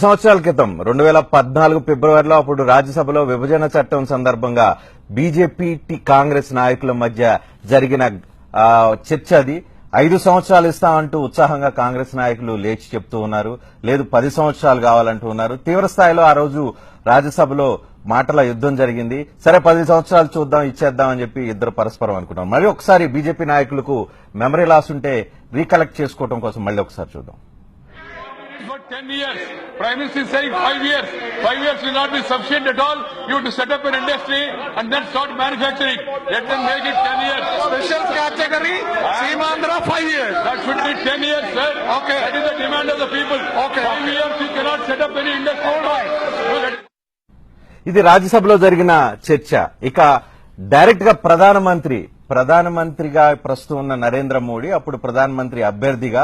సంవత్సరాల క్రితం 2014 ఫిబ్రవరిలో అప్పుడు రాజ్యసభలో విభజన చట్టం సందర్భంగా బీజేపీ కాంగ్రెస్ నాయకుల మధ్య జరిగిన చర్చ అది. 5 సంవత్సరాలు ఇస్తామంటూ ఉత్సాహంగా కాంగ్రెస్ నాయకులు లేచి చెప్తూ ఉన్నారు. లేదు 10 సంవత్సరాలు కావాలంటూ ఉన్నారు. తీవ్ర స్థాయిలో ఆ రోజు రాజ్యసభలో మాటల యుద్ధం జరిగింది. సరే 10 సంవత్సరాలు చూద్దాం ఇచ్చేద్దాం అని చెప్పి ఇద్దరు పరస్పరం అనుకున్నాం. మళ్ళీ ఒకసారి బీజేపీ నాయకులకు మెమరీ లాస్ ఉంటే రీకలెక్ట్ చేసుకోవడం కోసం మళ్ళీ ఒకసారి చూద్దాం. For 10 years, Prime Minister is saying 5 years. 5 years will not be sufficient at all. You have to set up an industry and then start manufacturing. Let them make it 10 years. Special category, Seemandhra 5 years. That should be 10 years, sir. Okay. That is the demand of the people. Okay. 5 years you cannot set up any industry. All right. ఇది రాజ్యసభలో జరిగిన చర్చ. ఇక direct గా ప్రధానమంత్రిగా ప్రస్తుతం ఉన్న నరేంద్ర మోడీ అప్పుడు ప్రధానమంత్రి అభ్యర్థిగా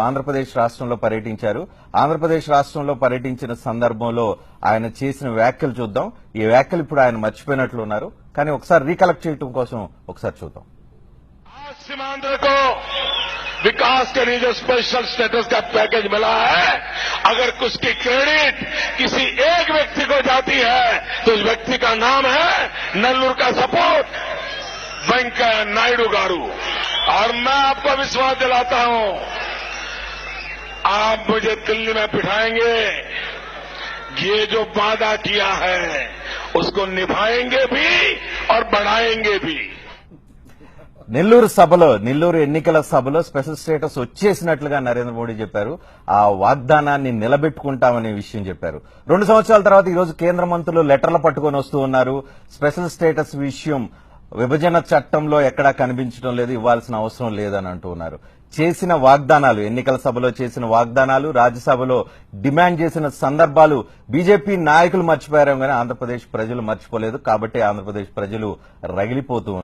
ఆంధ్రప్రదేశ్ రాష్ట్రంలో పర్యటించారు. ఆంధ్రప్రదేశ్ రాష్ట్రంలో పర్యటించిన సందర్భంలో ఆయన చేసిన వ్యాఖ్యలు చూద్దాం. ఈ వ్యాఖ్యలు ఇప్పుడు ఆయన మర్చిపోయినట్లు ఉన్నారు, కానీ ఒకసారి రీకలెక్ట్ చేయడం కోసం ఒకసారి చూద్దాం. सीमांध्र को विकास के लिए जो स्पेशल स्टेटस का पैकेज मिला है, अगर उसकी क्रेडिट किसी एक व्यक्ति को जाती है तो उस व्यक्ति का नाम है नल्लूर का सपोर्ट वेंकैया नायडू गारू. और मैं आपको विश्वास दिलाता हूं, आप मुझे दिल्ली में बिठाएंगे, ये जो वादा किया है उसको निभाएंगे भी और बढ़ाएंगे भी. నెల్లూరు ఎన్నికల సభలో స్పెషల్ స్టేటస్ వచ్చేసినట్లుగా నరేంద్ర మోడీ చెప్పారు. ఆ వాగ్దానాన్ని నిలబెట్టుకుంటామనే విషయం చెప్పారు. 2 సంవత్సరాల తర్వాత ఈ రోజు కేంద్ర మంత్రులు లెటర్లు పట్టుకొని వస్తూ ఉన్నారు. స్పెషల్ స్టేటస్ విషయం విభజన చట్టంలో ఎక్కడా కనిపించడం లేదు, ఇవ్వాల్సిన అవసరం లేదని అంటూ ఉన్నారు. చేసిన వాగ్దానాలు, ఎన్నికల సభలో చేసిన వాగ్దానాలు, రాజ్యసభలో డిమాండ్ చేసిన సందర్భాలు బీజేపీ నాయకులు మర్చిపోయారు, కానీ ఆంధ్రప్రదేశ్ ప్రజలు మర్చిపోలేదు. కాబట్టి ఆంధ్రప్రదేశ్ ప్రజలు రగిలిపోతూ